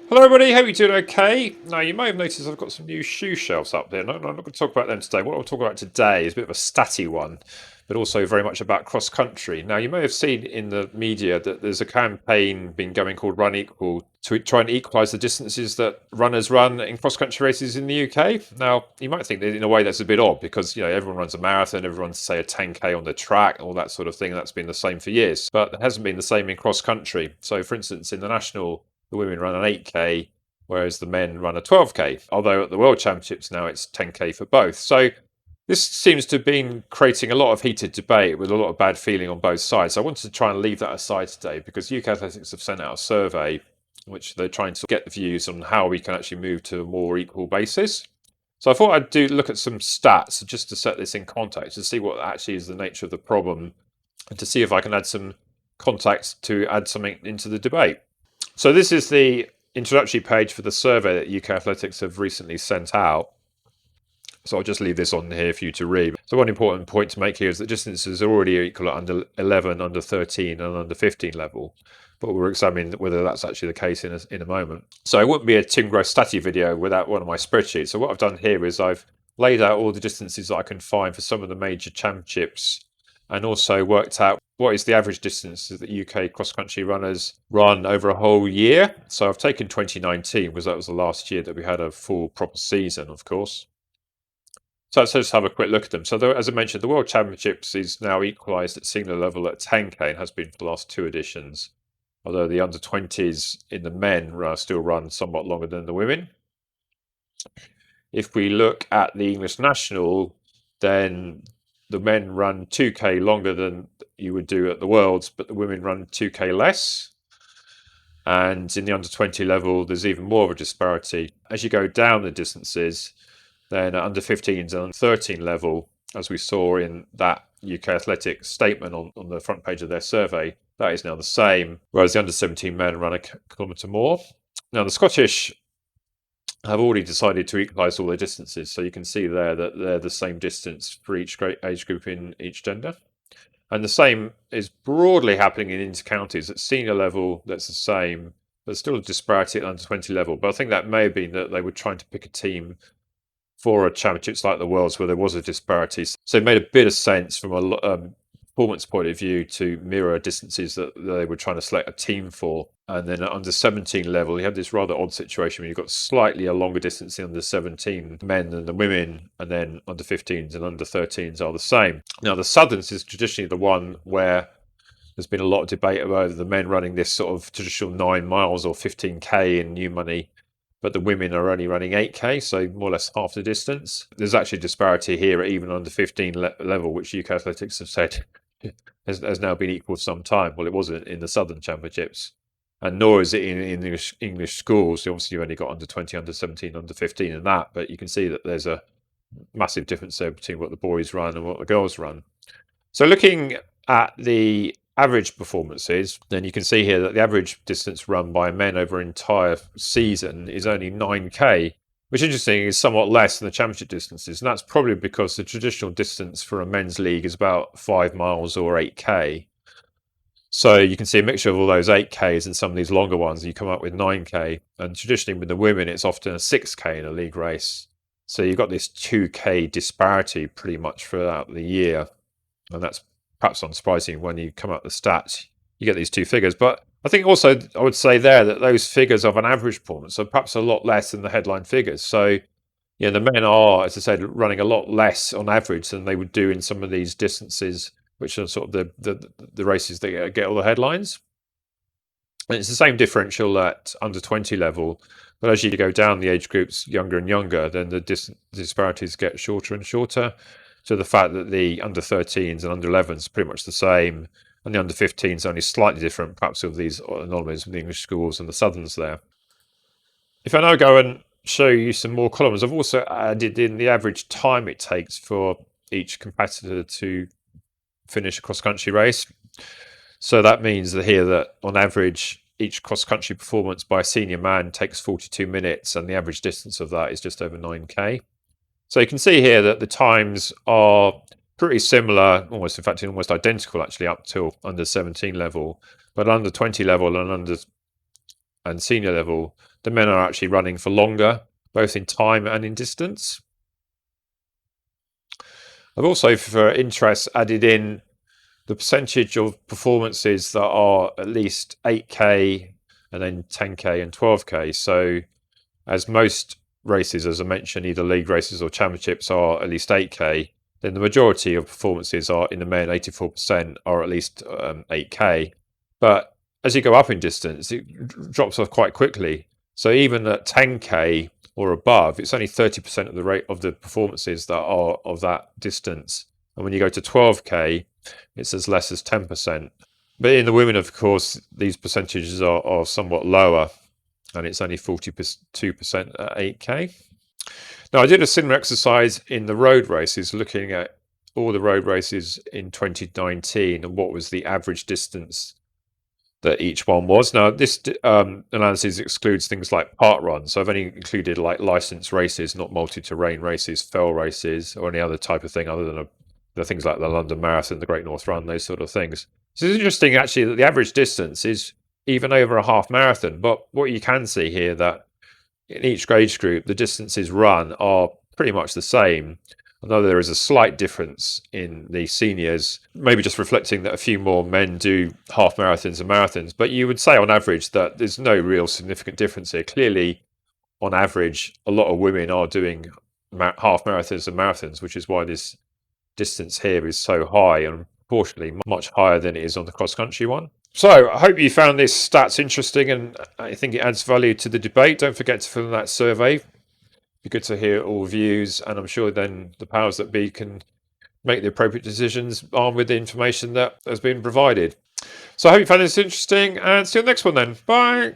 Hello everybody, hope you're doing okay. Now you may have noticed I've got some new shoe shelves up there. I'm not going to talk about them today. What I'll talk about today is a bit of a statty one, but also very much about cross country. Now you may have seen in the media that there's a campaign been going called RunEqual to try and equalise the distances that runners run in cross country races in the UK. Now you might think that in a way that's a bit odd because everyone runs a marathon, everyone's say a 10k on the track, all that sort of thing. That's been the same for years, but it hasn't been the same in cross country. So for instance, in the national, the women run an 8k, whereas the men run a 12k. Although at the World Championships now it's 10k for both. So this seems to have been creating a lot of heated debate with a lot of bad feeling on both sides. So I wanted to try and leave that aside today because UK Athletics have sent out a survey which they're trying to get the views on how we can actually move to a more equal basis. So I thought I'd look at some stats just to set this in context to see what actually is the nature of the problem and to see if I can add some context to add something into the debate. So this is the introductory page for the survey that UK Athletics have recently sent out. So I'll just leave this on here for you to read. So one important point to make here is that distances are already equal at under 11, under 13 and under 15 level. But we'll examine whether that's actually the case in a moment. So it wouldn't be a Tim Gross Statty video without one of my spreadsheets. So what I've done here is I've laid out all the distances that I can find for some of the major championships and also worked out what is the average distance that UK cross-country runners run over a whole year. So I've taken 2019 because that was the last year that we had a full proper season, of course. So let's just have a quick look at them. So as I mentioned, the World Championships is now equalised at senior level at 10k and has been for the last two editions. Although the under-20s in the men still run somewhat longer than the women. If we look at the English national, then the men run 2k longer than you would do at the Worlds, but the women run 2k less. And in the under-20 level, there's even more of a disparity. As you go down the distances, then at under 15s and under 13 level, as we saw in that UK Athletics statement on the front page of their survey, that is now the same, whereas the under 17 men run a kilometre more. Now the Scottish have already decided to equalise all their distances, so you can see there that they're the same distance for each age group in each gender. And the same is broadly happening in inter-counties. At senior level, that's the same. There's still a disparity at under 20 level, but I think that may have been that they were trying to pick a team for a championships like the Worlds where there was a disparity. So it made a bit of sense from a performance point of view to mirror distances that they were trying to select a team for. And then at under 17 level, you have this rather odd situation where you've got slightly a longer distance in under 17 men than the women, and then under 15s and under 13s are the same. Now, the Southerns is traditionally the one where there's been a lot of debate about the men running this sort of traditional 9 miles or 15k in new money, but the women are only running 8k, so more or less half the distance. There's actually a disparity here at even under 15 level, which UK Athletics have said has now been equal for some time. Well, it wasn't in the Southern Championships, and nor is it in English schools. So obviously, you've only got under 20, under 17, under 15 and that, but you can see that there's a massive difference there between what the boys run and what the girls run. So looking at the average performances, then you can see here that the average distance run by men over an entire season is only 9k, which interesting is somewhat less than the championship distances. And that's probably because the traditional distance for a men's league is about 5 miles or 8k. So you can see a mixture of all those 8Ks and some of these longer ones, you come up with 9k. And traditionally with the women, it's often a 6k in a league race. So you've got this 2k disparity pretty much throughout the year. And that's perhaps unsurprising when you come up with the stats, you get these two figures. But I think also I would say there that those figures of an average performance are perhaps a lot less than the headline figures. So, the men are, as I said, running a lot less on average than they would do in some of these distances, which are sort of the races that get all the headlines. And it's the same differential at under 20 level, but as you go down the age groups younger and younger, then the disparities get shorter and shorter. So the fact that the under 13s and under 11s are pretty much the same, and the under 15s only slightly different, perhaps with these anomalies with the English schools and the Southerns there. If I now go and show you some more columns, I've also added in the average time it takes for each competitor to finish a cross-country race. So that means that here that on average, each cross-country performance by a senior man takes 42 minutes, and the average distance of that is just over 9k. So you can see here that the times are pretty similar, almost identical actually up till under 17 level, but under 20 level and senior level, the men are actually running for longer, both in time and in distance. I've also, for interest, added in the percentage of performances that are at least 8K and then 10K and 12K. So as most races, as I mentioned, either league races or championships are at least 8K, then the majority of performances are in the men, 84% are at least 8K. But as you go up in distance, it drops off quite quickly. So even at 10K or above, it's only 30% of the rate of the performances that are of that distance. And when you go to 12K, it's as less as 10%. But in the women, of course, these percentages are somewhat lower, and it's only 42% at 8K. Now, I did a similar exercise in the road races, looking at all the road races in 2019 and what was the average distance that each one was. Now, this analysis excludes things like park runs. So I've only included like licensed races, not multi-terrain races, fell races, or any other type of thing other than the things like the London Marathon, the Great North Run, those sort of things. So it's interesting, actually, that the average distance is even over a half marathon. But what you can see here, that in each age group, the distances run are pretty much the same. Although there is a slight difference in the seniors, maybe just reflecting that a few more men do half marathons and marathons. But you would say on average that there's no real significant difference here. Clearly, on average, a lot of women are doing half marathons and marathons, which is why this distance here is so high, and proportionally much higher than it is on the cross-country one. So I hope you found this stats interesting, and I think it adds value to the debate. Don't forget to fill in that survey. Be good to hear all views, and I'm sure then the powers that be can make the appropriate decisions armed with the information that has been provided. So I hope you found this interesting, and see you on the next one then. Bye.